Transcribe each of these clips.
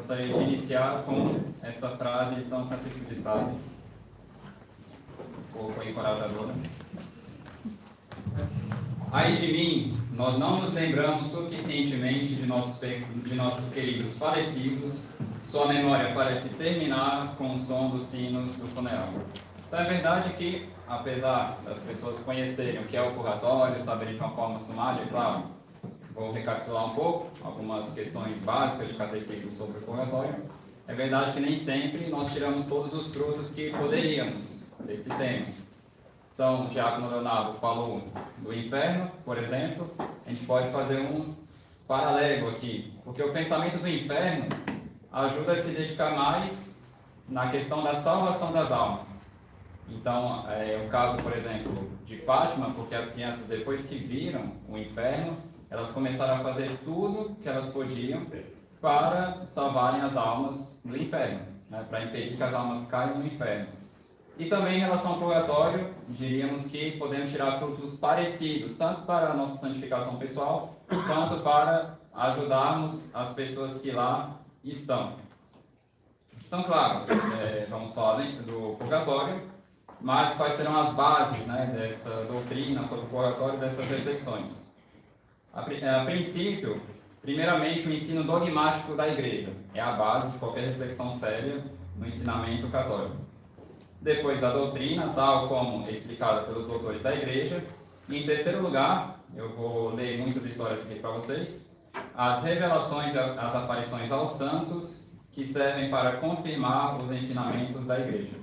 gostaria de iniciar com essa frase de São Francisco de Sales, um pouco encorajadora. Ai de mim, nós não nos lembramos suficientemente de nossos queridos falecidos, sua memória parece terminar com o som dos sinos do funeral. Então é verdade que, apesar das pessoas conhecerem o que é o purgatório, saberem de uma forma sumária, claro, vou recapitular um pouco algumas questões básicas de catecismo sobre o purgatório. É verdade que nem sempre nós tiramos todos os frutos que poderíamos desse tema. Então, o Diácono Leonardo falou do inferno, por exemplo. A gente pode fazer um paralelo aqui, porque o pensamento do inferno ajuda a se dedicar mais na questão da salvação das almas. Então, é o caso, por exemplo, de Fátima, porque as crianças, depois que viram o inferno, elas começaram a fazer tudo que elas podiam para salvarem as almas do inferno, né, para impedir que as almas caiam no inferno. E também em relação ao purgatório, diríamos que podemos tirar frutos parecidos, tanto para a nossa santificação pessoal, quanto para ajudarmos as pessoas que lá estão. Então, claro, vamos falar do purgatório, mas quais serão as bases, né, dessa doutrina sobre o purgatório e dessas reflexões? A princípio, primeiramente, o ensino dogmático da Igreja é a base de qualquer reflexão séria no ensinamento católico. Depois, a doutrina, tal como explicada pelos doutores da Igreja. E, em terceiro lugar, eu vou ler muitas histórias aqui para vocês, as revelações e as aparições aos santos que servem para confirmar os ensinamentos da Igreja.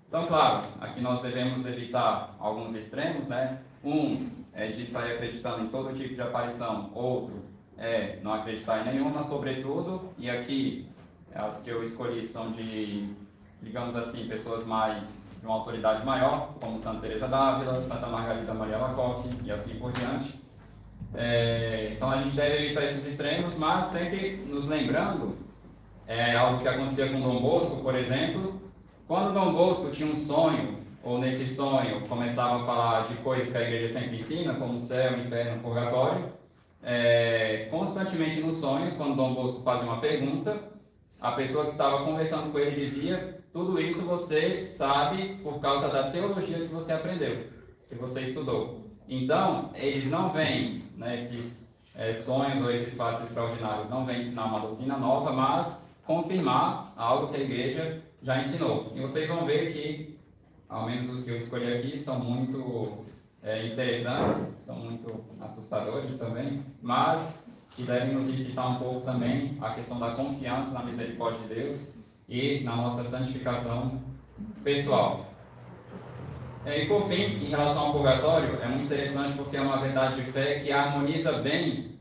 Então, claro, aqui nós devemos evitar alguns extremos, né? Um é de sair acreditando em todo tipo de aparição, outro é não acreditar em nenhuma, sobretudo, e aqui as que eu escolhi são de, digamos assim, pessoas mais de uma autoridade maior, como Santa Teresa d'Ávila, Santa Margarida Maria Alacoque e assim por diante. Então a gente deve evitar esses extremos, mas sempre nos lembrando algo que acontecia com Dom Bosco, por exemplo. Quando Dom Bosco tinha um sonho, ou nesse sonho começava a falar de coisas que a Igreja sempre ensina, como o céu, o inferno, o purgatório, constantemente nos sonhos, quando Dom Bosco fazia uma pergunta, a pessoa que estava conversando com ele dizia: tudo isso você sabe por causa da teologia que você aprendeu, que você estudou. Então, eles não vêm, né, esses sonhos ou esses fatos extraordinários, não vêm ensinar uma doutrina nova, mas confirmar algo que a Igreja já ensinou. E vocês vão ver que, ao menos os que eu escolhi aqui, são muito interessantes, são muito assustadores também, mas que devem nos incitar um pouco também a questão da confiança na misericórdia de Deus e na nossa santificação pessoal. E por fim, em relação ao purgatório, é muito interessante porque é uma verdade de fé que harmoniza bem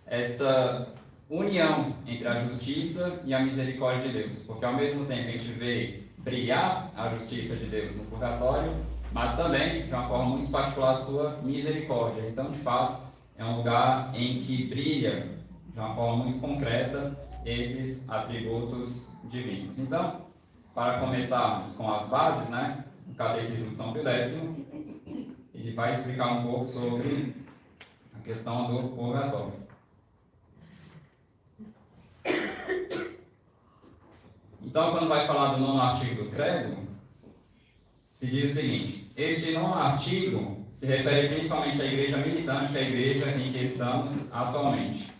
essa união entre a justiça e a misericórdia de Deus, porque ao mesmo tempo a gente vê brilhar a justiça de Deus no purgatório, mas também, de uma forma muito particular, a sua misericórdia. Então, de fato, é um lugar em que brilha, de uma forma muito concreta, esses atributos divinos. Então, para começarmos com as bases, né, o Catecismo de São Pio X, ele vai explicar um pouco sobre a questão do purgatório. Então, quando vai falar do nono artigo do credo, se diz o seguinte: este nono artigo se refere principalmente à igreja militante, à igreja em que estamos atualmente.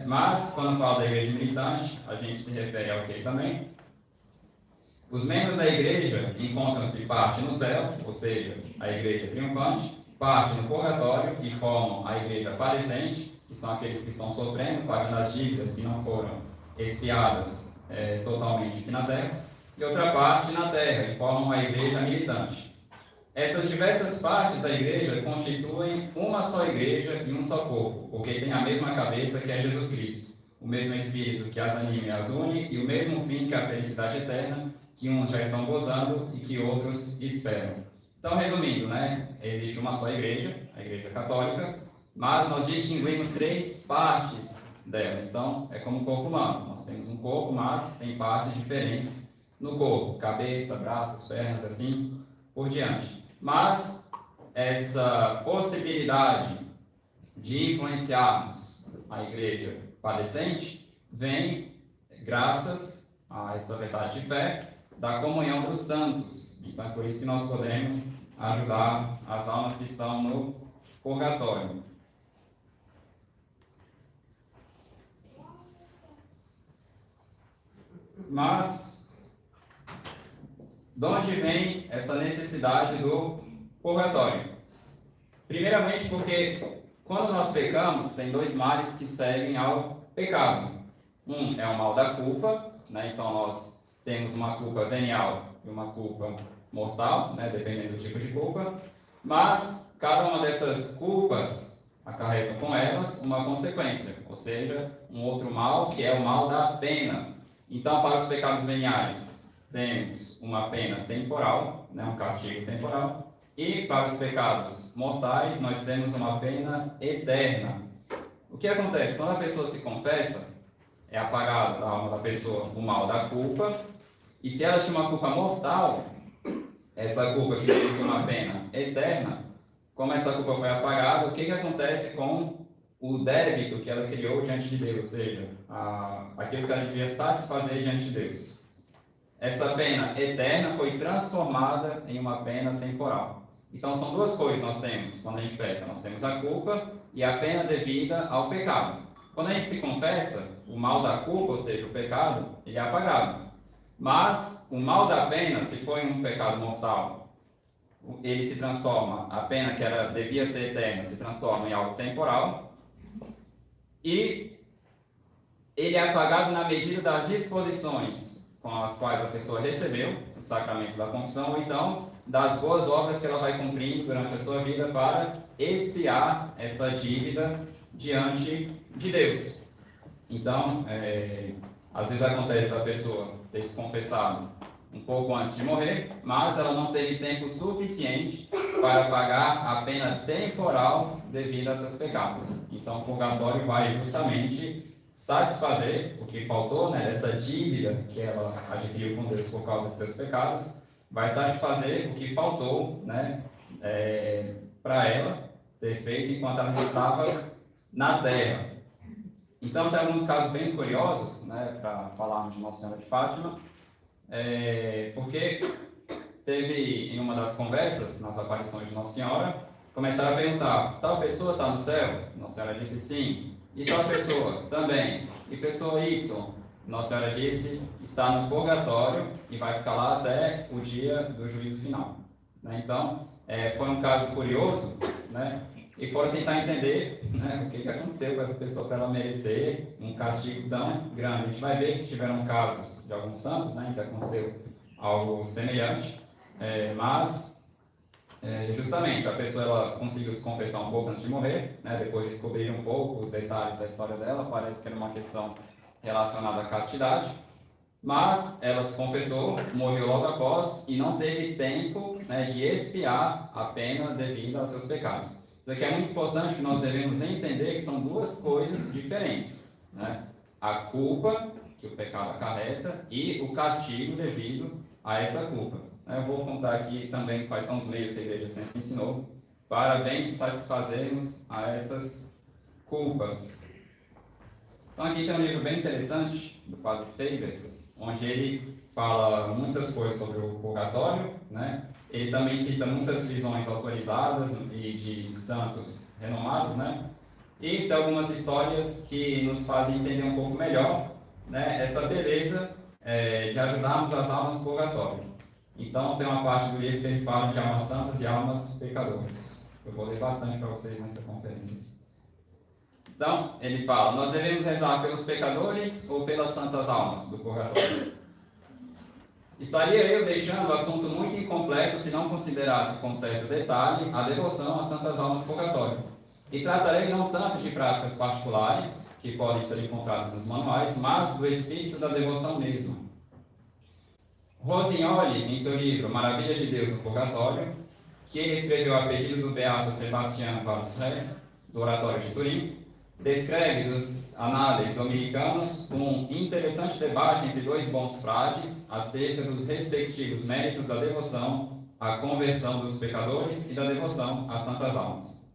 Mas, quando fala da igreja militante, a gente se refere ao que também? Os membros da igreja encontram-se parte no céu, ou seja, a igreja triunfante, parte no purgatório, que formam a igreja padecente, que são aqueles que estão sofrendo, pagando as dívidas que não foram expiadas totalmente aqui na terra, e outra parte na terra, e formam a igreja militante. Essas diversas partes da igreja constituem uma só igreja e um só corpo, porque tem a mesma cabeça que é Jesus Cristo, o mesmo Espírito que as anima e as une, e o mesmo fim que é a felicidade eterna, que uns já estão gozando e que outros esperam. Então, resumindo, existe uma só igreja, a Igreja Católica, mas nós distinguimos três partes dela. Então, é como o corpo humano. Nós temos um corpo, mas tem partes diferentes no corpo: cabeça, braços, pernas, assim por diante. Mas essa possibilidade de influenciarmos a igreja padecente vem graças a essa verdade de fé, da comunhão dos santos. Então é por isso que nós podemos ajudar as almas que estão no purgatório. Mas, de onde vem essa necessidade do purgatório? Primeiramente porque, quando nós pecamos, tem dois males que seguem ao pecado. Um é o mal da culpa, né? Então nós temos uma culpa venial e uma culpa mortal, né? Dependendo do tipo de culpa. Mas, cada uma dessas culpas acarreta com elas uma consequência, ou seja, um outro mal que é o mal da pena. Então, para os pecados veniais, temos uma pena temporal, né, um castigo temporal, e para os pecados mortais, nós temos uma pena eterna. O que acontece? Quando a pessoa se confessa, é apagado da alma da pessoa o mal da culpa, e se ela tinha uma culpa mortal, essa culpa que tem uma pena eterna, como essa culpa foi apagada, o que acontece com o débito que ela criou diante de Deus, ou seja, aquilo que ela devia satisfazer diante de Deus? Essa pena eterna foi transformada em uma pena temporal. Então são duas coisas que nós temos quando a gente peca. Nós temos a culpa e a pena devida ao pecado. Quando a gente se confessa, o mal da culpa, ou seja, o pecado, ele é apagado. Mas o mal da pena, se foi um pecado mortal, ele se transforma, a pena que devia ser eterna, se transforma em algo temporal. E ele é apagado na medida das disposições com as quais a pessoa recebeu o sacramento da confissão, ou então das boas obras que ela vai cumprindo durante a sua vida para expiar essa dívida diante de Deus. Então, às vezes acontece da pessoa ter se confessado um pouco antes de morrer, mas ela não teve tempo suficiente para pagar a pena temporal devido a seus pecados. Então, o purgatório vai justamente satisfazer o que faltou, né, essa dívida que ela adquiriu com Deus por causa de seus pecados, vai satisfazer o que faltou, né, para ela ter feito enquanto ela estava na terra. Então, tem alguns casos bem curiosos, né, para falarmos de Nossa Senhora de Fátima, porque teve em uma das conversas, nas aparições de Nossa Senhora, começaram a perguntar: tal pessoa está no céu? Nossa Senhora disse sim. E tal pessoa? Também. E pessoa Y? Nossa Senhora disse: está no purgatório e vai ficar lá até o dia do juízo final. Né? Então, foi um caso curioso, né? E foram tentar entender, né, o que aconteceu com essa pessoa para ela merecer um castigo tão grande. A gente vai ver que tiveram casos de alguns santos, né, em que aconteceu algo semelhante, mas justamente a pessoa ela conseguiu se confessar um pouco antes de morrer, né, depois descobriram um pouco os detalhes da história dela, parece que era uma questão relacionada à castidade, mas ela se confessou, morreu logo após e não teve tempo, né, de expiar a pena devida aos seus pecados. Isso aqui é muito importante, que nós devemos entender que são duas coisas diferentes, né? A culpa que o pecado acarreta e o castigo devido a essa culpa. Eu vou contar aqui também quais são os meios que a Igreja sempre ensinou para bem satisfazermos a essas culpas. Então aqui tem um livro bem interessante do Padre Faber, onde ele fala muitas coisas sobre o purgatório, né? Ele também cita muitas visões autorizadas e de santos renomados, né? E tem algumas histórias que nos fazem entender um pouco melhor, né, essa beleza de ajudarmos as almas no purgatório. Então, tem uma parte do livro que ele fala de almas santas e almas pecadoras. Eu vou ler bastante para vocês nessa conferência. Então, ele fala: nós devemos rezar pelos pecadores ou pelas santas almas do purgatório? Estaria eu deixando o assunto muito incompleto se não considerasse com certo detalhe a devoção às santas almas do purgatório. E tratarei não tanto de práticas particulares, que podem ser encontradas nos manuais, mas do espírito da devoção mesmo. Rosignoli, em seu livro Maravilhas de Deus no Purgatório, que ele escreveu a pedido do beato Sebastião Valfré, do Oratório de Turim, descreve dos análises dominicanos um interessante debate entre dois bons frades acerca dos respectivos méritos da devoção à conversão dos pecadores e da devoção às santas almas.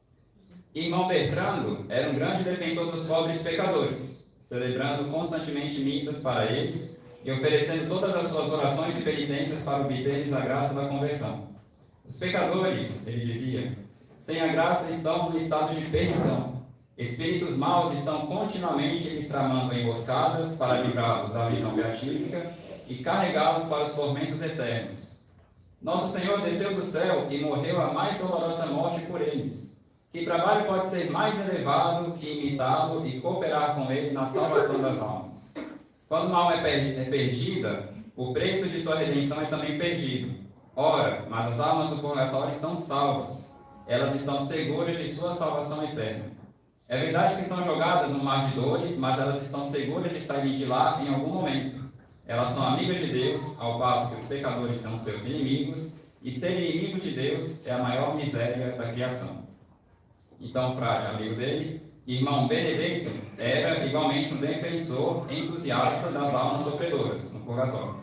Irmão Bertrando era um grande defensor dos pobres pecadores, celebrando constantemente missas para eles e oferecendo todas as suas orações e penitências para obter-lhes a graça da conversão. Os pecadores, ele dizia, sem a graça estão no estado de perdição. Espíritos maus estão continuamente lhes tramando emboscadas para livrá-los da visão beatífica e carregá-los para os tormentos eternos. Nosso Senhor desceu do céu e morreu a mais dolorosa morte por eles. Que trabalho pode ser mais elevado que imitá-lo e cooperar com ele na salvação das almas? Quando uma alma é perdida, o preço de sua redenção é também perdido. Ora, mas as almas do purgatório estão salvas. Elas estão seguras de sua salvação eterna. É verdade que estão jogadas no mar de dores, mas elas estão seguras de sair de lá em algum momento. Elas são amigas de Deus, ao passo que os pecadores são seus inimigos, e ser inimigo de Deus é a maior miséria da criação. Então, o frade, amigo dele, irmão Benedetto, era igualmente um defensor entusiasta das almas sofredoras no purgatório.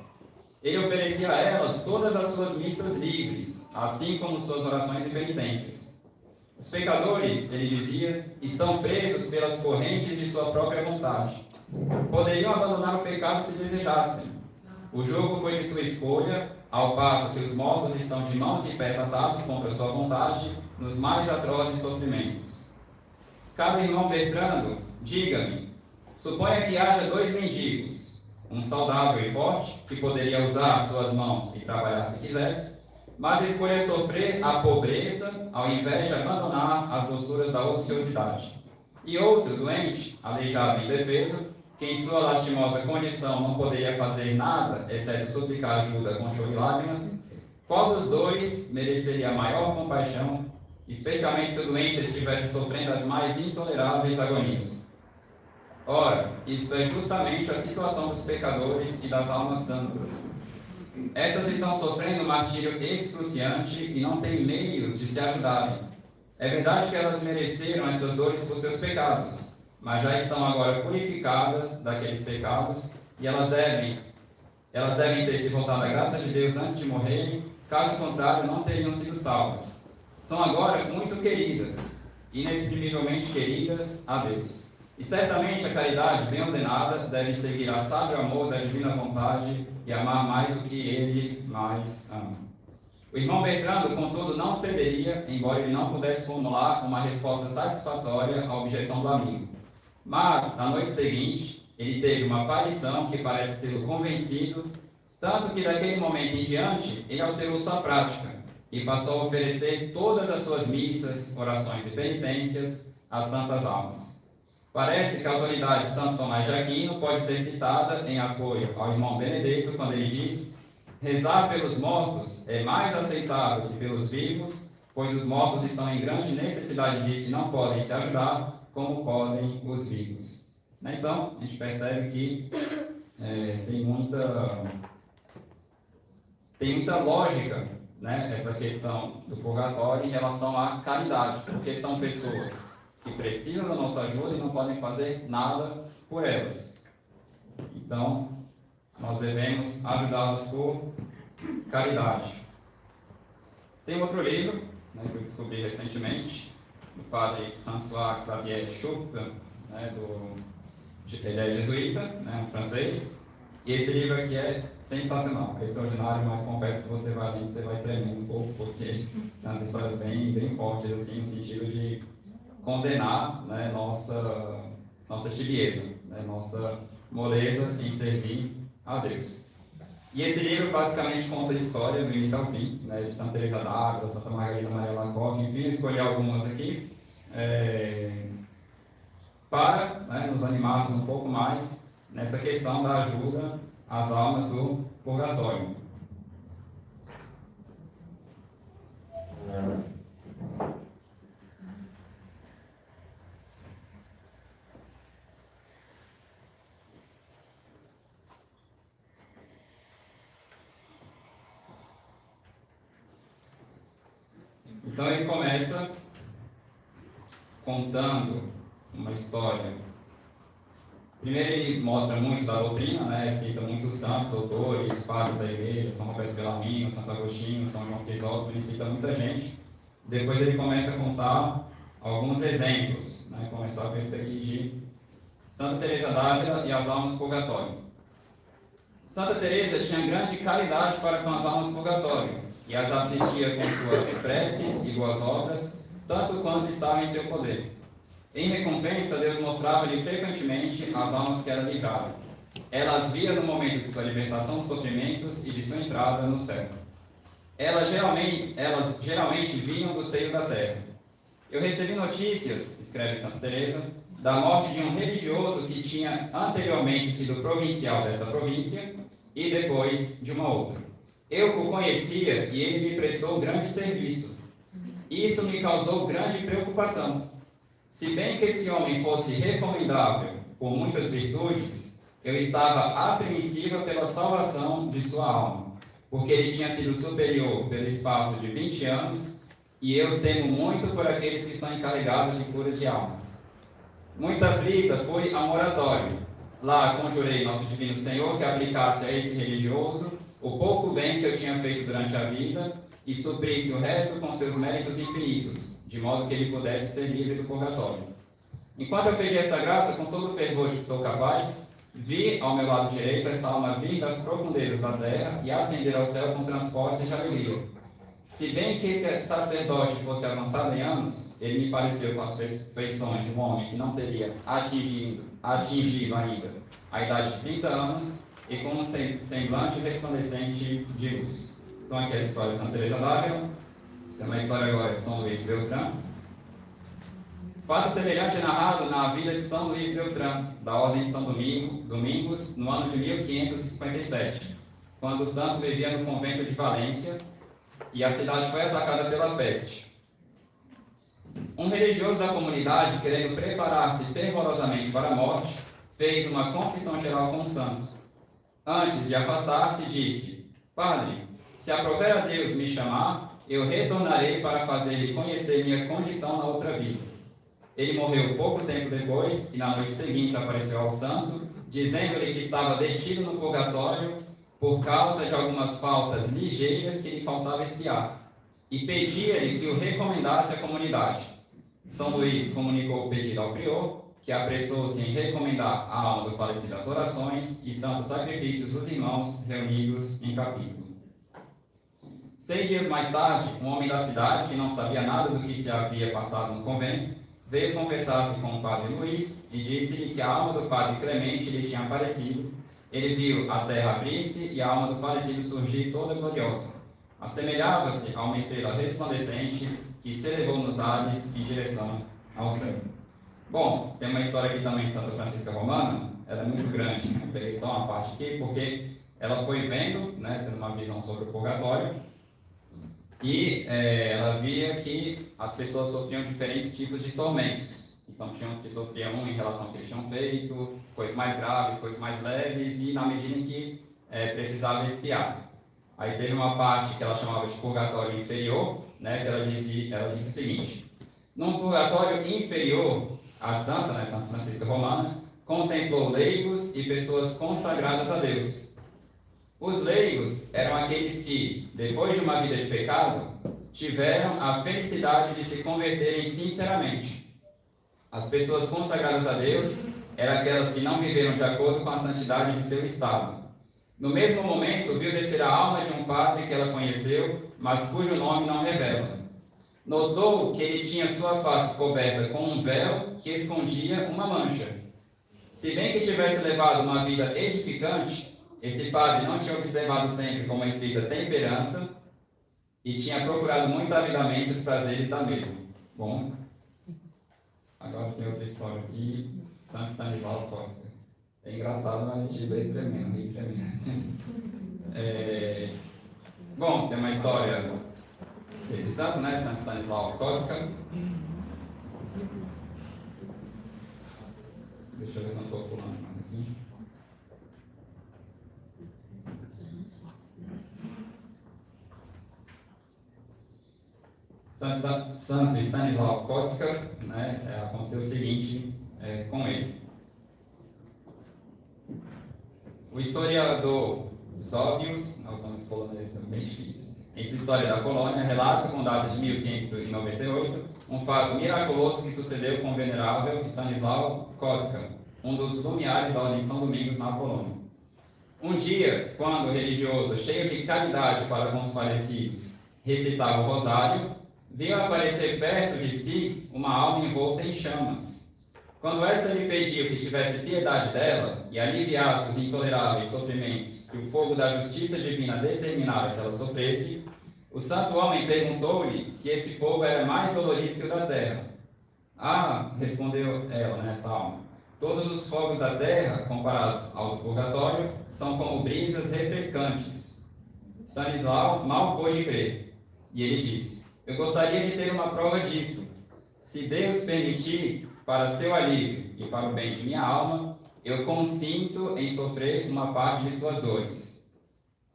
Ele oferecia a elas todas as suas missas livres, assim como suas orações e penitências. Os pecadores, ele dizia, estão presos pelas correntes de sua própria vontade. Poderiam abandonar o pecado se desejassem. O jogo foi de sua escolha, ao passo que os mortos estão de mãos e pés atados contra sua vontade nos mais atrozes sofrimentos. Caro irmão Bertrando, diga-me, suponha que haja dois mendigos, um saudável e forte, que poderia usar suas mãos e trabalhar se quisesse, mas escolha sofrer a pobreza ao invés de abandonar as doçuras da ociosidade. E outro, doente, aleijado e indefeso, que em sua lastimosa condição não poderia fazer nada, exceto suplicar ajuda com choro e lágrimas, qual dos dois mereceria a maior compaixão, especialmente se o doente estivesse sofrendo as mais intoleráveis agonias? Ora, isso é justamente a situação dos pecadores e das almas santas. Estas estão sofrendo um martírio excruciante e não têm meios de se ajudarem. É verdade que elas mereceram essas dores por seus pecados, mas já estão agora purificadas daqueles pecados e elas devem ter se voltado à graça de Deus antes de morrerem, caso contrário não teriam sido salvas. São agora muito queridas, inexprimivelmente queridas a Deus. E certamente a caridade bem ordenada deve seguir a sábio amor da divina vontade e amar mais o que ele mais ama. O irmão Bertrando, contudo, não cederia, embora ele não pudesse formular uma resposta satisfatória à objeção do amigo. Mas, na noite seguinte, ele teve uma aparição que parece tê-lo convencido, tanto que daquele momento em diante, ele alterou sua prática e passou a oferecer todas as suas missas, orações e penitências às santas almas. Parece que a autoridade de Santo Tomás de Aquino pode ser citada em apoio ao irmão Benedetto quando ele diz: rezar pelos mortos é mais aceitável que pelos vivos, pois os mortos estão em grande necessidade disso e não podem se ajudar como podem os vivos. Então, a gente percebe que tem muita lógica, né, essa questão do purgatório em relação à caridade, porque são pessoas que precisam da nossa ajuda e não podem fazer nada por elas. Então, nós devemos ajudá-los por caridade. Tem outro livro, né, que eu descobri recentemente, do padre François Xavier Schuppan, né, ele é jesuíta, né, um francês, e esse livro aqui é sensacional, é extraordinário, mas confesso que você vai lendo, você vai tremendo um pouco, porque tem umas histórias bem fortes, assim, no sentido de condenar, né, nossa tibieza, né, nossa moleza em servir a Deus. E esse livro basicamente conta a história do início ao fim, né, de Santa Teresa d'Ávila, Santa Margarida Maria Alacoque, enfim, escolhi algumas aqui para, né, nos animarmos um pouco mais nessa questão da ajuda às almas do purgatório. Então ele começa contando uma história. Primeiro ele mostra muito da doutrina, né? Cita muitos santos, doutores, padres da igreja, São Roberto Bellarmino, Santo Agostinho, São João Crisóstomo, ele cita muita gente. Depois ele começa a contar alguns exemplos, né? Começar com esse aqui de Santa Teresa d'Ávila e as almas do purgatório. Santa Teresa tinha grande caridade para com as almas do purgatório e as assistia com suas preces e boas obras, tanto quanto estava em seu poder. Em recompensa, Deus mostrava-lhe frequentemente as almas que era livrava. Ela as via no momento de sua libertação dos sofrimentos e de sua entrada no céu. Elas geralmente vinham do seio da terra. Eu recebi notícias, escreve Santa Teresa, da morte de um religioso que tinha anteriormente sido provincial desta província e depois de uma outra. Eu o conhecia e ele me prestou grande serviço. Isso me causou grande preocupação. Se bem que esse homem fosse recomendável por muitas virtudes, eu estava apreensiva pela salvação de sua alma, porque ele tinha sido superior pelo espaço de 20 anos, e eu temo muito por aqueles que estão encarregados de cura de almas. Muito aflita, fui ao oratório. Lá conjurei nosso Divino Senhor que aplicasse a esse religioso o pouco bem que eu tinha feito durante a vida e suprisse o resto com seus méritos infinitos, de modo que ele pudesse ser livre do purgatório. Enquanto eu pedi essa graça com todo o fervor de que sou capaz, vi ao meu lado direito essa alma vir das profundezas da terra e ascender ao céu com transportes de alegria. Se bem que esse sacerdote fosse avançado em anos, ele me pareceu com as feições de um homem que não teria atingido ainda a idade de 30 anos e com um semblante resplandecente de luz. Então aqui essa história de Santa Teresa d'Ávila. Tem uma história agora de São Luís Beltrán. Fato semelhante é narrado na vida de São Luís Beltrán, da Ordem de São Domingos, no ano de 1557, quando o santo vivia no convento de Valência e a cidade foi atacada pela peste. Um religioso da comunidade, querendo preparar-se fervorosamente para a morte, fez uma confissão geral com o santo. Antes de afastar-se, disse: Padre, se aprover a Deus me chamar, eu retornarei para fazer-lhe conhecer minha condição na outra vida. Ele morreu pouco tempo depois e na noite seguinte apareceu ao santo, dizendo-lhe que estava detido no purgatório por causa de algumas faltas ligeiras que lhe faltava expiar, e pedia-lhe que o recomendasse à comunidade. São Luís comunicou o pedido ao prior, que apressou-se em recomendar a alma do falecido às orações e santos sacrifícios dos irmãos reunidos em capítulo. 6 dias mais tarde, um homem da cidade, que não sabia nada do que se havia passado no convento, veio confessar-se com o padre Luís e disse-lhe que a alma do padre Clemente lhe tinha aparecido. Ele viu a terra abrir-se e a alma do falecido surgir toda gloriosa. Assemelhava-se a uma estrela resplandecente que se elevou nos ares em direção ao céu. Bom, tem uma história aqui também de Santa Francisca Romana, ela é muito grande, eu peguei só uma parte aqui, porque ela foi vendo, tendo uma visão sobre o purgatório, e ela via que as pessoas sofriam diferentes tipos de tormentos. Então, tinha uns que sofriam em relação ao que eles tinham feito, coisas mais graves, coisas mais leves, e na medida em que precisava expiar. Aí teve uma parte que ela chamava de purgatório inferior, que ela disse o seguinte: num purgatório inferior, a Santa Francisca Romana, contemplou leigos e pessoas consagradas a Deus. Os leigos eram aqueles que, depois de uma vida de pecado, tiveram a felicidade de se converterem sinceramente. As pessoas consagradas a Deus eram aquelas que não viveram de acordo com a santidade de seu estado. No mesmo momento, viu descer a alma de um padre que ela conheceu, mas cujo nome não revela. Notou que ele tinha sua face coberta com um véu que escondia uma mancha. Se bem que tivesse levado uma vida edificante, esse padre não tinha observado sempre com uma estrita temperança e tinha procurado muito avidamente os prazeres da mesa. Bom, agora tem outra história aqui, Santo Stanislau Costa. É engraçado, mas a gente vê tremendo, ri tremendo. Bom, tem uma história desse santo, Santo Stanislau Kotska. Deixa eu ver se eu não estou pulando mais aqui. Santo Stanislau Kotska, aconteceu o seguinte com ele. O historiador Zóvius, os nomes poloneses são bem difíceis, essa história da Polônia relata com data de 1598 um fato miraculoso que sucedeu com o venerável Stanislau Kotska, um dos lumiares da Ordem São Domingos na Polônia. Um dia, quando o religioso, cheio de caridade para com os falecidos, recitava o rosário, viu aparecer perto de si uma alma envolta em chamas. Quando esta lhe pediu que tivesse piedade dela e aliviasse os intoleráveis sofrimentos que o fogo da justiça divina determinara que ela sofresse, o santo homem perguntou-lhe se esse fogo era mais dolorido que o da terra. Ah, respondeu ela, essa alma, todos os fogos da terra, comparados ao do purgatório, são como brisas refrescantes. Stanislau mal pôde crer, e ele disse, eu gostaria de ter uma prova disso. Se Deus permitir, para seu alívio e para o bem de minha alma, eu consinto em sofrer uma parte de suas dores.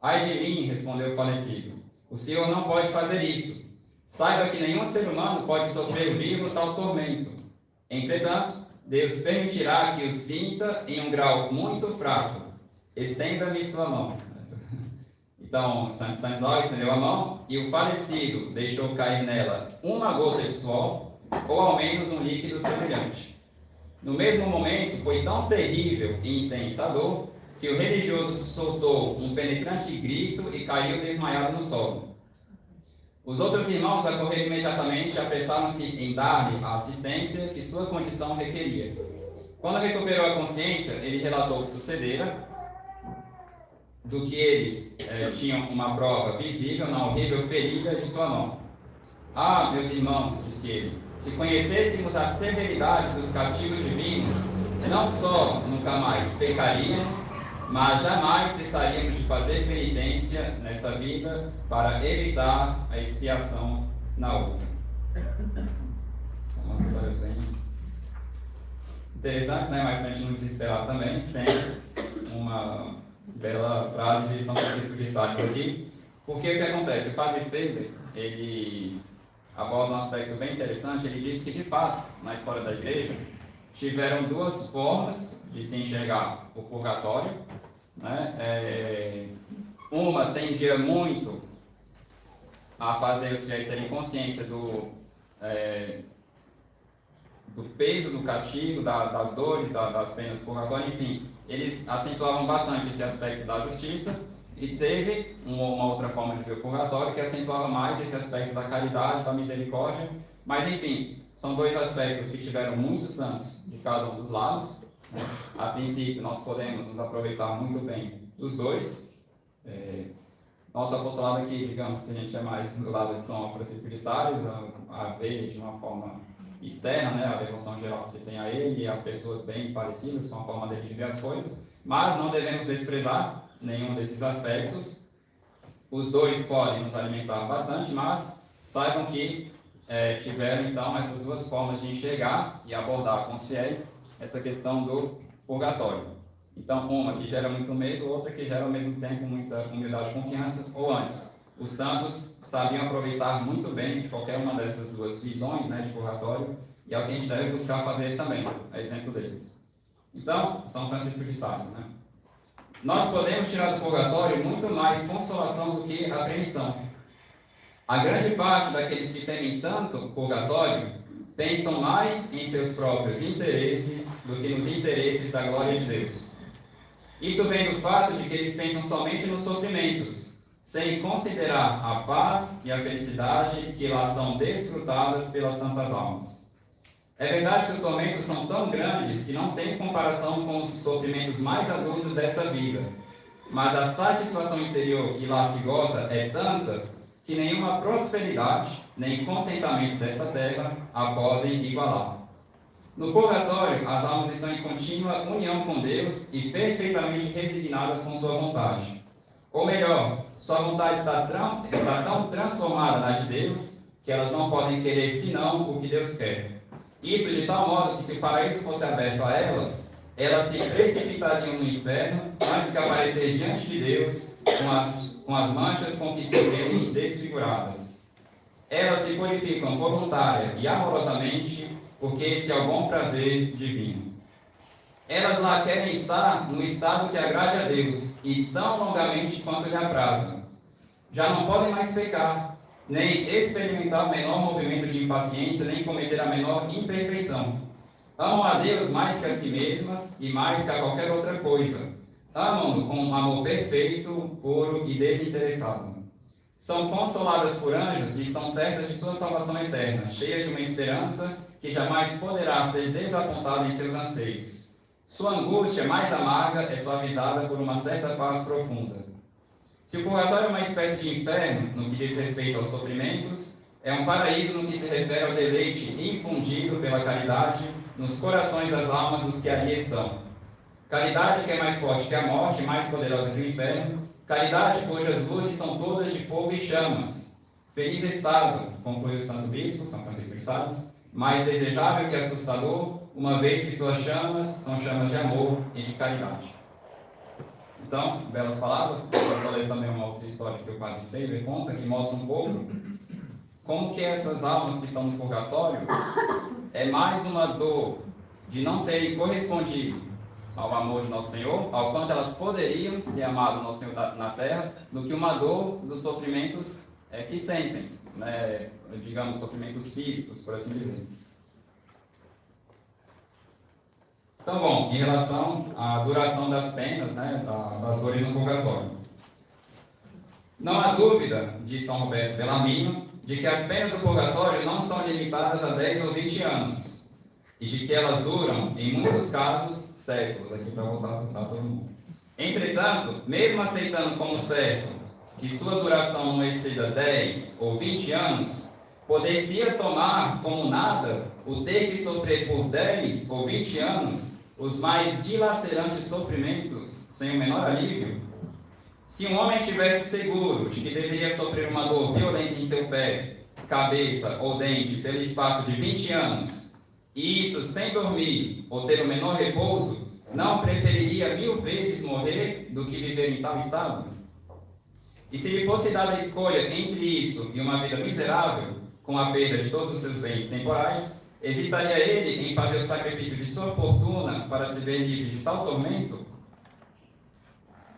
Ai de mim, respondeu o falecido, o senhor não pode fazer isso. Saiba que nenhum ser humano pode sofrer vivo tal tormento. Entretanto, Deus permitirá que o sinta em um grau muito fraco. Estenda-me sua mão. Então, Santo Stanislau estendeu a mão e o falecido deixou cair nela uma gota de suor, ou ao menos um líquido semelhante. No mesmo momento, foi tão terrível e intensa a dor que o religioso soltou um penetrante grito e caiu desmaiado no solo. Os outros irmãos acorreram imediatamente e apressaram-se em dar-lhe a assistência que sua condição requeria. Quando recuperou a consciência, ele relatou o que sucedera, do que eles tinham uma prova visível na horrível ferida de sua mão. Ah, meus irmãos, disse ele, se conhecêssemos a severidade dos castigos divinos, não só nunca mais pecaríamos, mas jamais cessaríamos de fazer penitência nesta vida para evitar a expiação na outra. Umas histórias bem interessantes, né? Mas para a gente não desesperar também, tem uma bela frase de São Francisco de Sales aqui. Porque o que acontece? O padre Faber, ele aborda um aspecto bem interessante. Ele diz que, de fato, na história da igreja, tiveram duas formas de se enxergar o purgatório, né? Uma tendia muito a fazer os fiéis terem consciência do peso do castigo, das dores, das penas do purgatório, enfim, eles acentuavam bastante esse aspecto da justiça. E teve uma outra forma de ver o purgatório que acentuava mais esse aspecto da caridade, da misericórdia. Mas, enfim, são dois aspectos que tiveram muitos santos de cada um dos lados. A princípio, nós podemos nos aproveitar muito bem dos dois. Nosso apostolado aqui, digamos que a gente é mais do lado de São Francisco de Sales, a ver ele de uma forma externa, né? A devoção geral que você tem a ele, e a pessoas bem parecidas com a forma dele de ver as coisas. Mas não devemos desprezar nenhum desses aspectos. Os dois podem nos alimentar bastante, mas saibam que tiveram então essas duas formas de enxergar e abordar com os fiéis essa questão do purgatório. Então, uma que gera muito medo, outra que gera ao mesmo tempo muita humildade e confiança, ou antes. Os santos sabiam aproveitar muito bem qualquer uma dessas duas visões, né, de purgatório, e é o que a gente deve buscar fazer também, é exemplo deles. Então, São Francisco de Sales, né? Nós podemos tirar do purgatório muito mais consolação do que apreensão. A grande parte daqueles que temem tanto o purgatório pensam mais em seus próprios interesses do que nos interesses da glória de Deus. Isso vem do fato de que eles pensam somente nos sofrimentos, sem considerar a paz e a felicidade que lá são desfrutadas pelas santas almas. É verdade que os tormentos são tão grandes que não têm comparação com os sofrimentos mais adultos desta vida, mas a satisfação interior que lá se goza é tanta que nenhuma prosperidade, nem contentamento desta terra a podem igualar. No purgatório, as almas estão em contínua união com Deus e perfeitamente resignadas com sua vontade. Ou melhor, sua vontade está tão transformada na de Deus que elas não podem querer senão o que Deus quer. Isso de tal modo que, se o paraíso fosse aberto a elas, elas se precipitariam no inferno antes que aparecer diante de Deus com as manchas com que se veem desfiguradas. Elas se purificam voluntária e amorosamente, porque esse é o bom prazer divino. Elas lá querem estar no estado que agrade a Deus, e tão longamente quanto lhe apraza. Já não podem mais pecar, nem experimentar o menor movimento de impaciência, nem cometer a menor imperfeição. Amam a Deus mais que a si mesmas e mais que a qualquer outra coisa. Amam-no com um amor perfeito, puro e desinteressado. São consoladas por anjos e estão certas de sua salvação eterna, cheias de uma esperança que jamais poderá ser desapontada em seus anseios. Sua angústia mais amarga é suavizada por uma certa paz profunda. Se o purgatório é uma espécie de inferno no que diz respeito aos sofrimentos, é um paraíso no que se refere ao deleite infundido pela caridade nos corações das almas dos que ali estão. Caridade que é mais forte que a morte, mais poderosa que o inferno, caridade cujas luzes são todas de fogo e chamas. Feliz estado, conclui o Santo Bispo, São Francisco de Sales, mais desejável que assustador, uma vez que suas chamas são chamas de amor e de caridade. Então, belas palavras. Eu vou ler também uma outra história que o Padre Faber conta, que mostra um pouco como que essas almas que estão no purgatório é mais uma dor de não terem correspondido ao amor de Nosso Senhor, ao quanto elas poderiam ter amado Nosso Senhor na terra, do que uma dor dos sofrimentos que sentem, né? Digamos, sofrimentos físicos, por assim dizer. Então, bom, em relação à duração das penas, né, das dores no purgatório. Não há dúvida, diz São Roberto Bellarmino, de que as penas do purgatório não são limitadas a 10 ou 20 anos, e de que elas duram, em muitos casos, séculos, aqui para voltar a assustar todo mundo. Entretanto, mesmo aceitando como certo que sua duração não exceda 10 ou 20 anos, poder-se-ia tomar como nada o ter que sofrer por 10 ou 20 anos os mais dilacerantes sofrimentos sem o menor alívio? Se um homem estivesse seguro de que deveria sofrer uma dor violenta em seu pé, cabeça ou dente pelo espaço de 20 anos, e isso sem dormir ou ter o menor repouso, não preferiria 1000 vezes morrer do que viver em tal estado? E se lhe fosse dada a escolha entre isso e uma vida miserável, com a perda de todos os seus bens temporais, hesitaria ele em fazer o sacrifício de sua fortuna para se ver livre de tal tormento?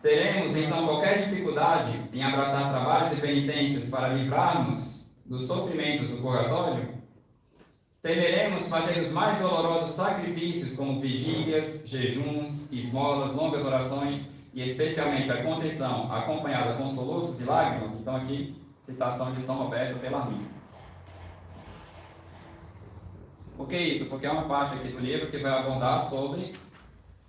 Teremos então qualquer dificuldade em abraçar trabalhos e penitências para livrarmos dos sofrimentos do purgatório? Temeremos fazer os mais dolorosos sacrifícios, como vigílias, jejuns, esmolas, longas orações e especialmente a contrição, acompanhada com soluços e lágrimas? Então aqui, citação de São Roberto Bellarmino. Por que isso? Porque é uma parte aqui do livro que vai abordar sobre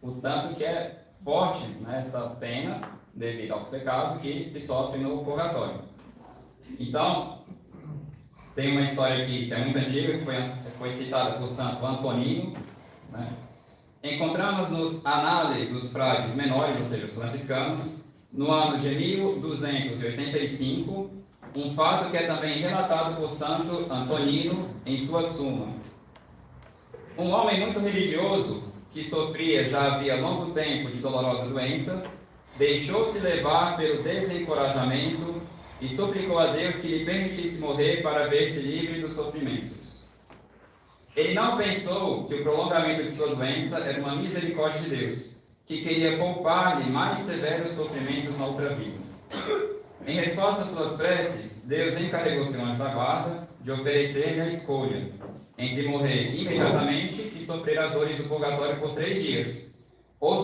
o tanto que é forte nessa pena, devido ao pecado, que se sofre no purgatório. Então, tem uma história aqui que é muito antiga, que foi citada por Santo Antonino, né? Encontramos nos Análises dos Frades Menores, ou seja, os franciscanos, no ano de 1285, um fato que é também relatado por Santo Antonino em sua Suma. Um homem muito religioso, que sofria já havia longo tempo de dolorosa doença, deixou-se levar pelo desencorajamento e suplicou a Deus que lhe permitisse morrer para ver-se livre dos sofrimentos. Ele não pensou que o prolongamento de sua doença era uma misericórdia de Deus, que queria poupar-lhe mais severos sofrimentos na outra vida. Em resposta às suas preces, Deus encarregou seu anjo da guarda de oferecer-lhe a escolha entre morrer imediatamente e sofrer as dores do purgatório por 3 dias, ou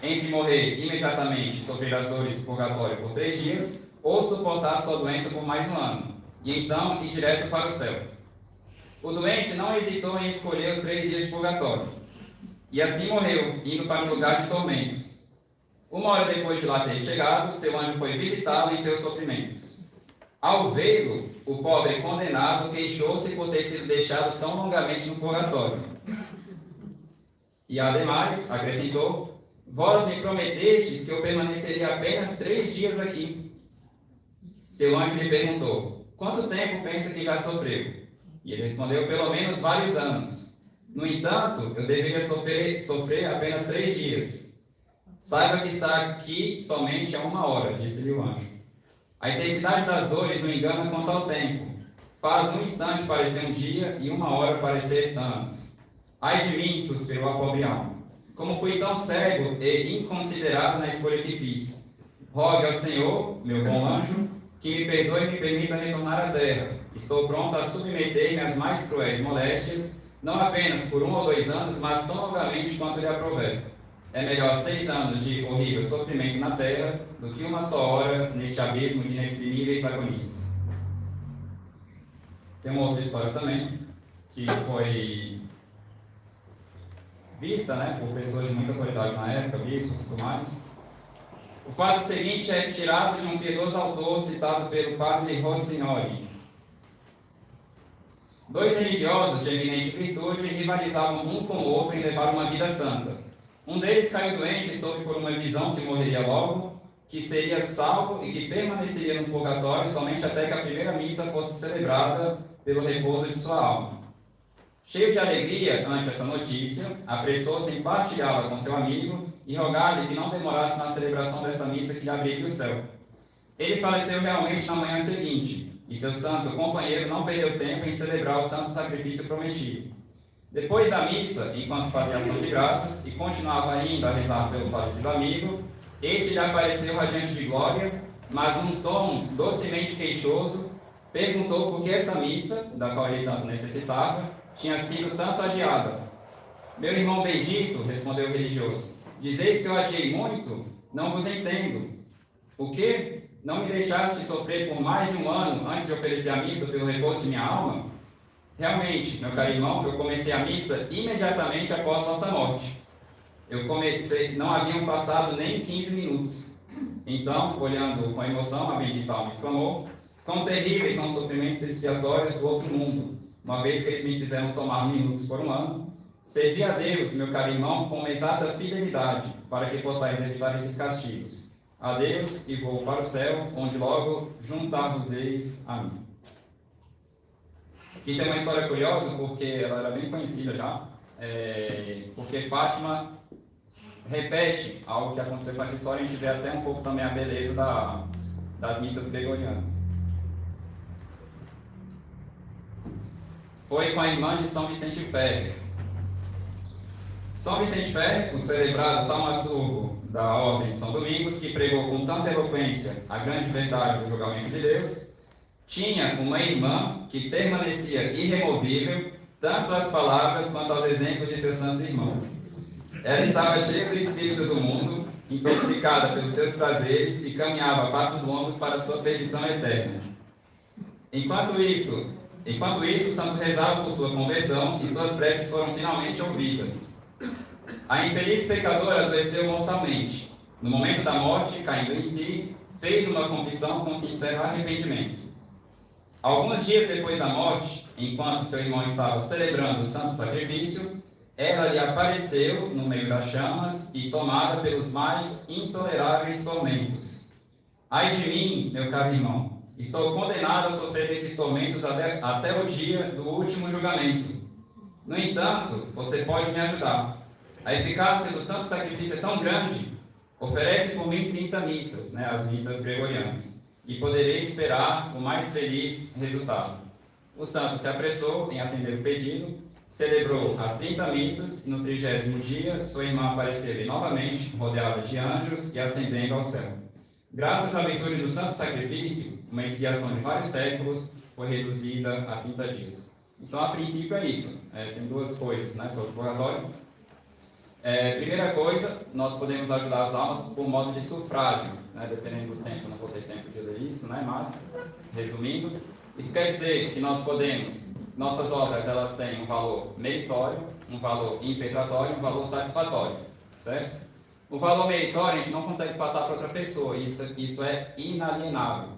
entre morrer imediatamente e sofrer as dores do purgatório por 3 dias, ou suportar sua doença por mais 1 ano, e então ir direto para o céu. O doente não hesitou em escolher os 3 dias de purgatório, e assim morreu, indo para um lugar de tormentos. 1 hora depois de lá ter chegado, seu anjo foi visitá-lo em seus sofrimentos. Ao vê-lo, o pobre condenado queixou-se por ter sido deixado tão longamente no purgatório. E ademais, acrescentou, vós me prometestes que eu permaneceria apenas 3 dias aqui. Seu anjo lhe perguntou, quanto tempo pensa que já sofreu? E ele respondeu, pelo menos vários anos. No entanto, eu deveria sofrer apenas 3 dias. Saiba que está aqui somente há 1 hora, disse-lhe o anjo. A intensidade das dores o engana quanto ao tempo. Faz um instante parecer um dia e 1 hora parecer anos. Ai de mim, suspirou a pobre alma. Como fui tão cego e inconsiderado na escolha que fiz. Rogue ao Senhor, meu bom anjo, que me perdoe e me permita retornar à terra. Estou pronto a submeter-me às mais cruéis moléstias, não apenas por 1 ou 2 anos, mas tão longamente quanto lhe aprouver. É melhor 6 anos de horrível sofrimento na terra do que uma só hora neste abismo de inexprimíveis agonias. Tem uma outra história também, que foi vista, né, por pessoas de muita autoridade na época, bispos e tudo mais. O fato seguinte é tirado de um piedoso autor citado pelo padre Rossignoli. 2 religiosos de eminente virtude rivalizavam um com o outro em levar uma vida santa. Um deles caiu doente e soube por uma visão que morreria logo, que seria salvo e que permaneceria no purgatório somente até que a primeira missa fosse celebrada pelo repouso de sua alma. Cheio de alegria ante essa notícia, apressou-se em partilhá-la com seu amigo e rogar-lhe que não demorasse na celebração dessa missa que lhe abriria o céu. Ele faleceu realmente na manhã seguinte, e seu santo companheiro não perdeu tempo em celebrar o santo sacrifício prometido. Depois da missa, enquanto fazia ação de graças e continuava ainda a rezar pelo falecido amigo, este lhe apareceu radiante de glória, mas num tom docemente queixoso, perguntou por que essa missa, da qual ele tanto necessitava, tinha sido tanto adiada. Meu irmão bendito, respondeu o religioso, dizeis que eu adiei muito? Não vos entendo. O quê? Não me deixaste sofrer por mais de 1 ano antes de oferecer a missa pelo repouso de minha alma? Realmente, meu caro irmão, eu comecei a missa imediatamente após vossa morte. Não haviam passado nem 15 minutos. Então, olhando com emoção, a bendita alma exclamou: quão terríveis são os sofrimentos expiatórios do outro mundo, uma vez que eles me fizeram tomar minutos por 1 ano. Servi a Deus, meu caro irmão, com uma exata fidelidade, para que possais evitar esses castigos. Adeus, e vou para o céu, onde logo juntar-vos-eis a mim. Aqui tem uma história curiosa, porque ela era bem conhecida já, porque Fátima repete algo que aconteceu com essa história, a gente vê até um pouco também a beleza das missas gregorianas. Foi com a irmã de São Vicente Ferrer. São Vicente Ferrer, o celebrado taumaturgo da Ordem de São Domingos, que pregou com tanta eloquência a grande verdade do julgamento de Deus, tinha uma irmã que permanecia irremovível, tanto às palavras quanto aos exemplos de seu santo irmão. Ela estava cheia do espírito do mundo, intoxicada pelos seus prazeres e caminhava a passos longos para a sua perdição eterna. Enquanto isso, o santo rezava por sua conversão e suas preces foram finalmente ouvidas. A infeliz pecadora adoeceu mortalmente. No momento da morte, caindo em si, fez uma confissão com sincero arrependimento. Alguns dias depois da morte, enquanto seu irmão estava celebrando o santo sacrifício, ela lhe apareceu no meio das chamas e tomada pelos mais intoleráveis tormentos. Ai de mim, meu caro irmão, estou condenado a sofrer esses tormentos até o dia do último julgamento. No entanto, você pode me ajudar. A eficácia do santo sacrifício é tão grande, oferece por mim 30 missas, as missas gregorianas, e poderei esperar o mais feliz resultado. O santo se apressou em atender o pedido, celebrou as 30 missas e no 30º dia sua irmã apareceu novamente, rodeada de anjos e ascendendo ao céu. Graças à virtude do santo sacrifício, uma expiação de vários séculos foi reduzida a 30 dias. Então, a princípio é isso. Tem 2 coisas sobre o purgatório. Primeira coisa, nós podemos ajudar as almas por modo de sufrágio, dependendo do tempo, não vou ter tempo de ler isso, mas, resumindo, isso quer dizer que nós podemos, nossas obras elas têm um valor meritório, um valor impetratório e um valor satisfatório, certo? O valor meritório a gente não consegue passar para outra pessoa, isso é inalienável,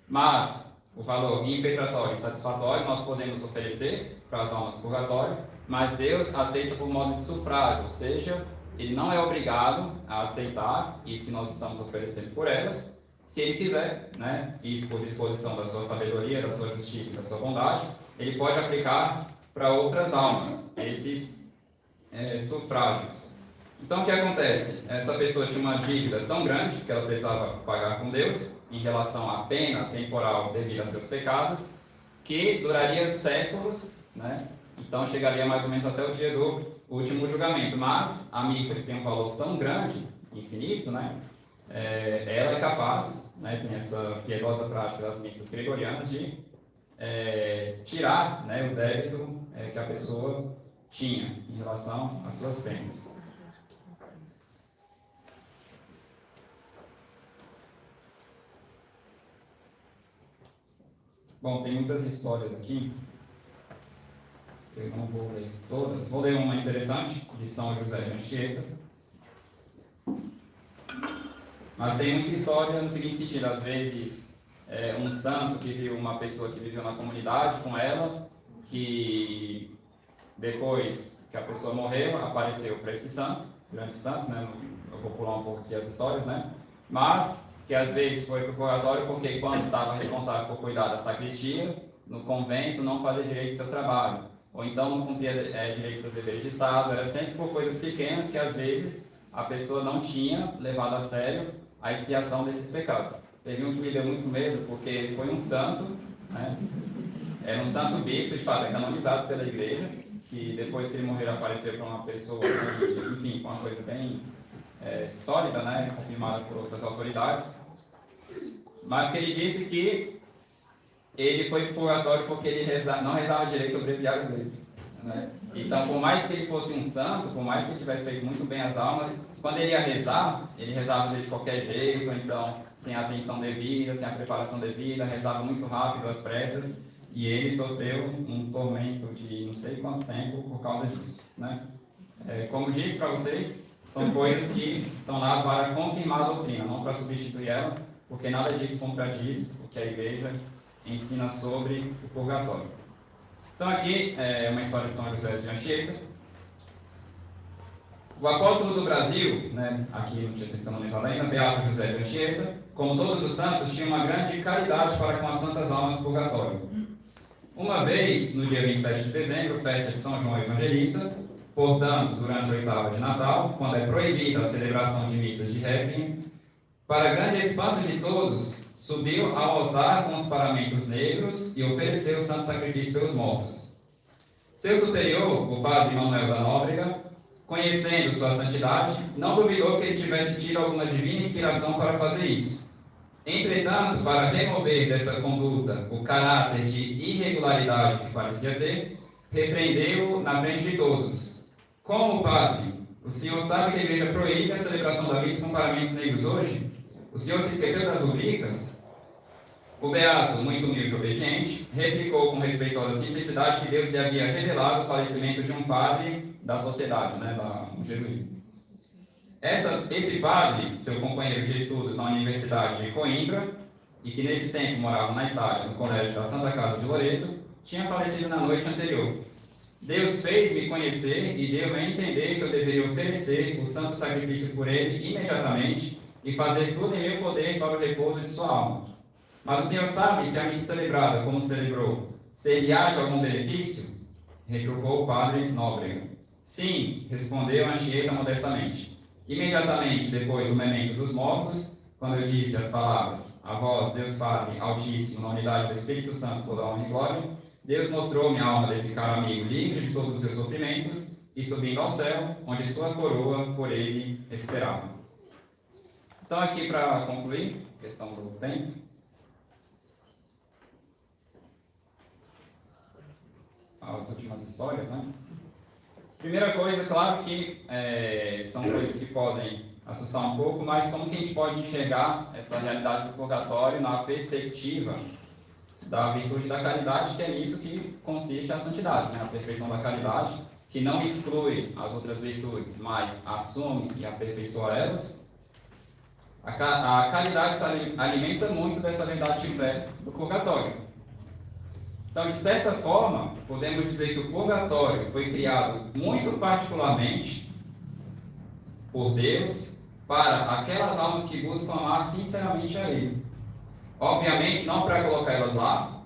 mas o valor impetratório e satisfatório nós podemos oferecer para as almas do purgatório, mas Deus aceita por modo de sufrágio, ou seja, Ele não é obrigado a aceitar isso que nós estamos oferecendo por elas, se Ele quiser, isso por disposição da sua sabedoria, da sua justiça e da sua bondade, Ele pode aplicar para outras almas, esses sufrágios. Então, o que acontece? Essa pessoa tinha uma dívida tão grande que ela precisava pagar com Deus, em relação à pena temporal devido a seus pecados, que duraria séculos, Então, chegaria mais ou menos até o dia do último julgamento. Mas a missa, que tem um valor tão grande, infinito, ela é capaz, tem essa piedosa prática das missas gregorianas, de tirar, né, o débito que a pessoa tinha em relação às suas penas. Bom, tem muitas histórias aqui. Eu não vou ler todas. Vou ler uma interessante, de São José de Anchieta. Mas tem muita história no seguinte sentido. Às vezes, um santo que viu uma pessoa que viveu na comunidade com ela, que depois que a pessoa morreu, apareceu para esse santo, grandes santos, né? Eu vou pular um pouco aqui as histórias, né? Mas que às vezes foi para o purgatório porque quando estava responsável por cuidar da sacristia, no convento, não fazia direito do seu trabalho. Ou então não cumpria direito dos seus deveres de Estado, era sempre por coisas pequenas que às vezes a pessoa não tinha levado a sério a expiação desses pecados. Teve um que me deu muito medo, porque ele foi um santo, né? Era um santo bispo, de fato, canonizado pela igreja, que depois que ele morreu apareceu para uma pessoa, que, enfim, foi uma coisa bem sólida, né? Confirmada por outras autoridades, mas que ele disse que ele foi para o purgatório porque ele não rezava direito o breviário dele, né? Então, por mais que ele fosse um santo, por mais que ele tivesse feito muito bem as almas, quando ele ia rezar, ele rezava de qualquer jeito, ou então sem a atenção devida, sem a preparação devida, rezava muito rápido as pressas, e ele sofreu um tormento de não sei quanto tempo por causa disso, né? Como disse para vocês, são coisas que estão lá para confirmar a doutrina, não para substituir ela, porque nada disso contradiz o que a igreja ensina sobre o purgatório. Então aqui é uma história de São José de Anchieta. O apóstolo do Brasil, né, aqui não tinha sido canonizado ainda, Beato José de Anchieta, como todos os santos, tinha uma grande caridade para com as santas almas do purgatório. Uma vez, no dia 27 de dezembro, festa de São João Evangelista, portanto, durante a oitava de Natal, quando é proibida a celebração de missas de Requiem, para grande espanto de todos, subiu ao altar com os paramentos negros e ofereceu o santo sacrifício pelos mortos. Seu superior, o padre Manuel da Nóbrega, conhecendo sua santidade, não duvidou que ele tivesse tido alguma divina inspiração para fazer isso. Entretanto, para remover dessa conduta o caráter de irregularidade que parecia ter, repreendeu-o na frente de todos. Como, padre, o senhor sabe que a igreja proíbe a celebração da missa com paramentos negros hoje? O senhor se esqueceu das rubricas? O beato, muito humilde e obediente, replicou com respeitosa simplicidade que Deus lhe havia revelado o falecimento de um padre da sociedade, né, um jesuíta. Esse padre, seu companheiro de estudos na Universidade de Coimbra, e que nesse tempo morava na Itália, no colégio da Santa Casa de Loreto, tinha falecido na noite anterior. Deus fez-me conhecer e deu-me a entender que eu deveria oferecer o santo sacrifício por ele imediatamente e fazer tudo em meu poder para o repouso de sua alma. Mas o senhor sabe se a missa celebrada como celebrou, ser-lhe-á de algum benefício? Retrucou o padre Nóbrega. Sim, respondeu Anchieta modestamente. Imediatamente depois do memento dos mortos, quando eu disse as palavras, a vós, Deus Padre Altíssimo, na unidade do Espírito Santo, toda honra e glória, Deus mostrou-me a alma desse caro amigo livre de todos os seus sofrimentos e subindo ao céu, onde sua coroa por ele esperava. Então aqui para concluir, questão do tempo, as últimas histórias, né? Primeira coisa, claro que são coisas que podem assustar um pouco, mas como que a gente pode enxergar essa realidade do purgatório na perspectiva da virtude da caridade, que é nisso que consiste a santidade, né? A perfeição da caridade, que não exclui as outras virtudes, mas assume e aperfeiçoa elas. A caridade se alimenta muito dessa verdade de fé do purgatório. Então, de certa forma, podemos dizer que o purgatório foi criado muito particularmente por Deus para aquelas almas que buscam amar sinceramente a Ele. Obviamente, não para colocar elas lá,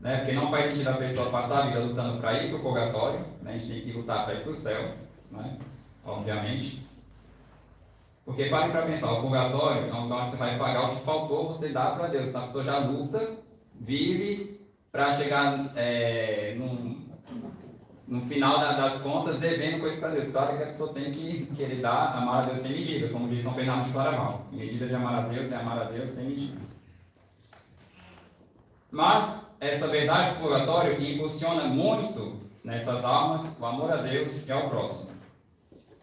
né, porque não faz sentido a pessoa passar a vida lutando para ir para o purgatório, né, a gente tem que lutar para ir para o céu, né, obviamente. Porque pare para pensar, o purgatório é um lugar onde você vai pagar o que faltou, você dá para Deus. Então, a pessoa já luta, vive para chegar no final das contas devendo coisa para Deus. Claro que a pessoa tem que querer amar a Deus sem medida, como diz São Bernardo de Claraval. A medida de amar a Deus é amar a Deus sem medida. Mas essa verdade do purgatório impulsiona muito nessas almas o amor a Deus e ao próximo.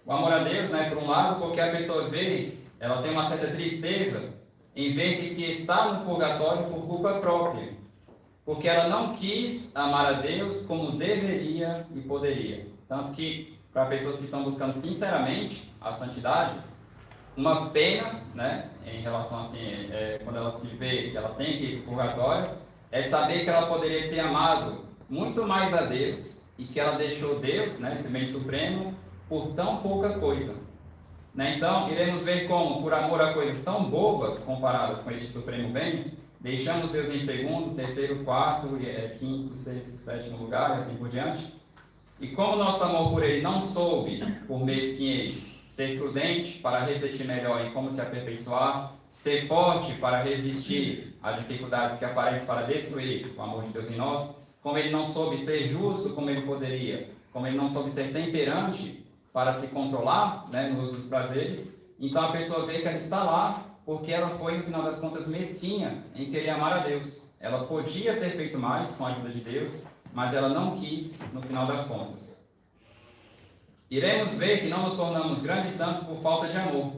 O amor a Deus, por um lado, porque a pessoa vê, ela tem uma certa tristeza em ver que se está no purgatório por culpa própria, porque ela não quis amar a Deus como deveria e poderia. Tanto que, para pessoas que estão buscando sinceramente a santidade, uma pena, em relação assim, quando ela se vê que ela tem que ir para o purgatório, é saber que ela poderia ter amado muito mais a Deus e que ela deixou Deus, esse bem supremo, por tão pouca coisa. Então, iremos ver como, por amor a coisas tão bobas comparadas com este supremo bem, deixamos Deus em segundo, terceiro, quarto, quinto, sexto, sétimo lugar, e assim por diante. E como nosso amor por Ele não soube, por mesquinhez, ser prudente para refletir melhor em como se aperfeiçoar, ser forte para resistir às dificuldades que aparecem para destruir o amor de Deus em nós, como Ele não soube ser justo como Ele poderia, como Ele não soube ser temperante para se controlar, no uso dos prazeres, então a pessoa vê que ela está lá porque ela foi, no final das contas, mesquinha em querer amar a Deus. Ela podia ter feito mais com a ajuda de Deus, mas ela não quis, no final das contas. Iremos ver que não nos tornamos grandes santos por falta de amor.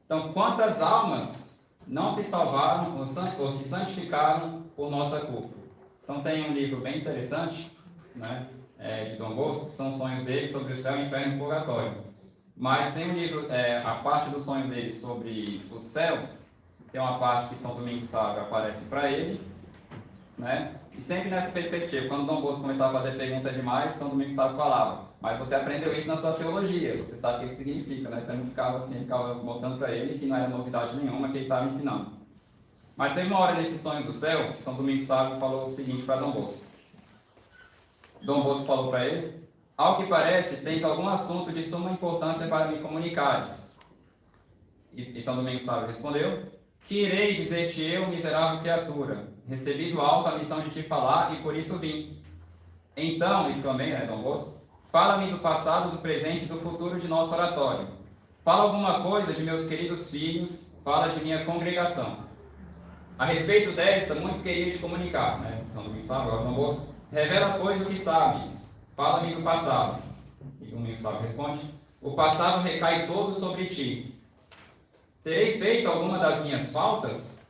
Então, quantas almas não se salvaram ou se santificaram por nossa culpa? Então, tem um livro bem interessante, de Dom Bosco, que são os sonhos dele sobre o céu, o inferno e o purgatório. Mas tem um livro, a parte do sonho dele sobre o céu, tem uma parte que São Domingos Sábio aparece para ele, e sempre nessa perspectiva, quando Dom Bosco começava a fazer pergunta demais, São Domingos Sábio falava, mas você aprendeu isso na sua teologia, você sabe o que isso significa, Então ele ficava mostrando para ele que não era novidade nenhuma que ele estava ensinando. Mas tem uma hora nesse sonho do céu, São Domingos Sábio falou o seguinte para Dom Bosco. Dom Bosco falou para ele, ao que parece, tens algum assunto de suma importância para me comunicares. E São Domingos Sábio respondeu, que irei dizer-te eu, miserável criatura, recebi do alto a missão de te falar e por isso vim. Então, exclamei, Dom Bosco, fala-me do passado, do presente e do futuro de nosso oratório. Fala alguma coisa de meus queridos filhos, fala de minha congregação. A respeito desta, muito queria te comunicar, São Domingos Sábio, agora Dom Bosco, revela, pois, o que sabes, fala-me do passado. E Domingos Sábio responde, o passado recai todo sobre ti. Terei feito alguma das minhas faltas?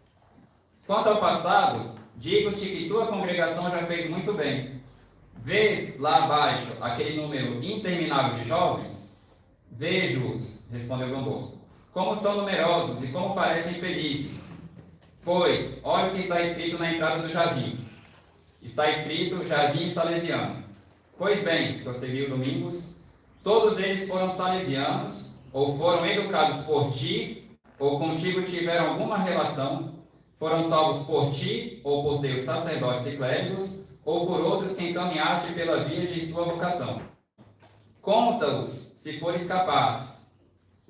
Quanto ao passado, digo-te que tua congregação já fez muito bem. Vês lá abaixo aquele número interminável de jovens? Vejo-os, respondeu Dom Bosco, como são numerosos e como parecem felizes. Pois, olha o que está escrito na entrada do jardim. Está escrito Jardim Salesiano. Pois bem, prosseguiu Domingos, todos eles foram salesianos, ou foram educados por ti, ou contigo tiveram alguma relação, foram salvos por ti, ou por teus sacerdotes e clérigos, ou por outros que encaminhaste pela via de sua vocação. Conta-os, se fores capaz.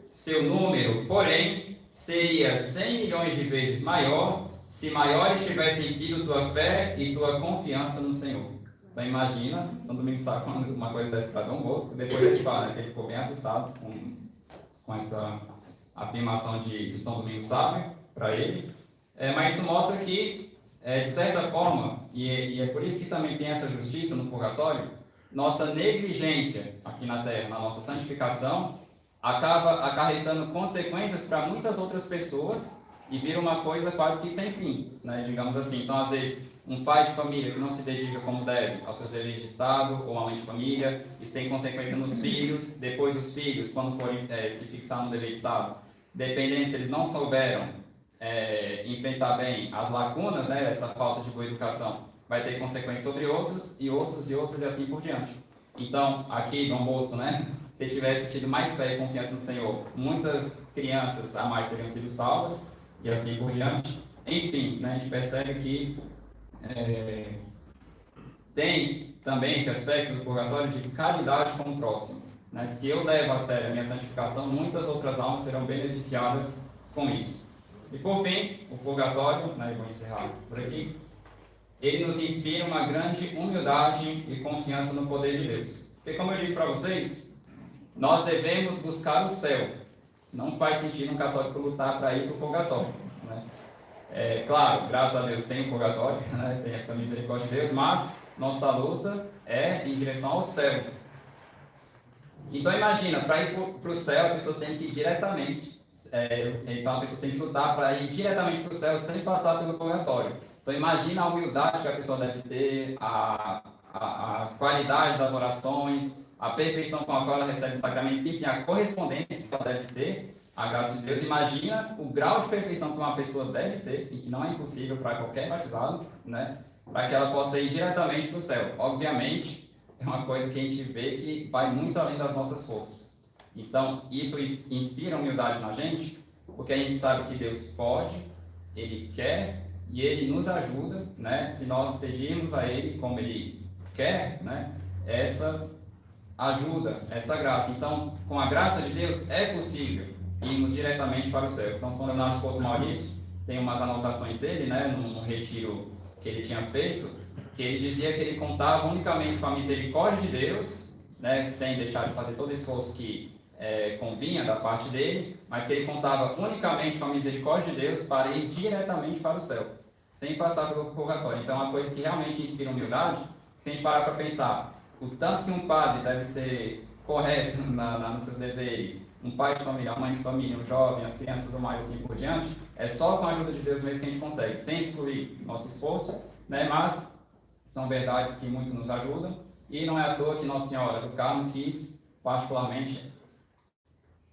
Seu número, porém, seria 100 milhões de vezes maior, se maiores tivessem sido tua fé e tua confiança no Senhor. Então imagina, São Domingos Sábio falando uma coisa dessa para Dom Bosco, depois ele fala que ele ficou bem assustado com essa afirmação de São Domingos Sábio para ele. Mas isso mostra que, de certa forma, e é por isso que também tem essa justiça no purgatório, nossa negligência aqui na Terra, na nossa santificação, acaba acarretando consequências para muitas outras pessoas e vira uma coisa quase que sem fim, digamos assim. Então, às vezes, um pai de família que não se dedica como deve aos seus deveres de Estado, ou uma mãe de família, isso tem consequência nos filhos. Depois, os filhos, quando forem se fixar no dever de Estado, dependendo se eles não souberam enfrentar bem as lacunas, essa falta de boa educação, vai ter consequências sobre outros, e outros, e assim por diante. Então, aqui, Dom Bosco, se tivesse tido mais fé e confiança no Senhor, muitas crianças a mais teriam sido salvas, e assim por diante. Enfim, a gente percebe que tem também esse aspecto do purgatório de caridade com o próximo. Se eu levo a sério a minha santificação, muitas outras almas serão beneficiadas com isso. E por fim, o purgatório, eu vou encerrar por aqui, ele nos inspira uma grande humildade e confiança no poder de Deus. Porque como eu disse para vocês, nós devemos buscar o céu. Não faz sentido um católico lutar para ir para o purgatório. Claro, graças a Deus tem o purgatório, né? Tem essa misericórdia de Deus, mas nossa luta é em direção ao céu. Então imagina, para ir para o céu, a pessoa tem que ir diretamente, então a pessoa tem que lutar para ir diretamente para o céu sem passar pelo purgatório. Então imagina a humildade que a pessoa deve ter, a qualidade das orações, a perfeição com a qual ela recebe os sacramentos, enfim, a correspondência que ela deve ter à graça de Deus. Imagina o grau de perfeição que uma pessoa deve ter, e que não é impossível para qualquer batizado, né? Para que ela possa ir diretamente para o céu. Obviamente, é uma coisa que a gente vê que vai muito além das nossas forças. Então, isso inspira humildade na gente, porque a gente sabe que Deus pode, Ele quer e Ele nos ajuda, né? Se nós pedirmos a Ele como Ele quer, né? Essa ajuda, essa graça. Então, com a graça de Deus, é possível irmos diretamente para o céu. Então, São Leonardo de Porto Maurício tem umas anotações dele, né? No retiro que ele tinha feito, que ele dizia que ele contava unicamente com a misericórdia de Deus, né, sem deixar de fazer todo o esforço que convinha da parte dele, mas que ele contava unicamente com a misericórdia de Deus para ir diretamente para o céu, sem passar pelo purgatório. Então, é uma coisa que realmente inspira humildade, se a gente parar para pensar, o tanto que um padre deve ser correto nos seus deveres, um pai de família, uma mãe de família, um jovem, as crianças do mais assim por diante, é só com a ajuda de Deus mesmo que a gente consegue, sem excluir nosso esforço, né, mas são verdades que muito nos ajudam, e não é à toa que Nossa Senhora do Carmo quis, particularmente,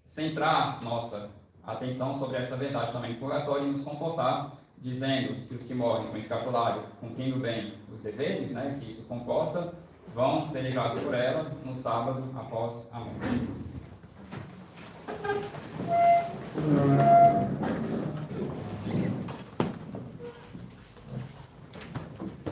centrar nossa atenção sobre essa verdade também do purgatório e nos confortar, dizendo que os que morrem com escapulário, cumprindo bem os deveres, né, que isso comporta, vão ser ligados por ela no sábado após a morte.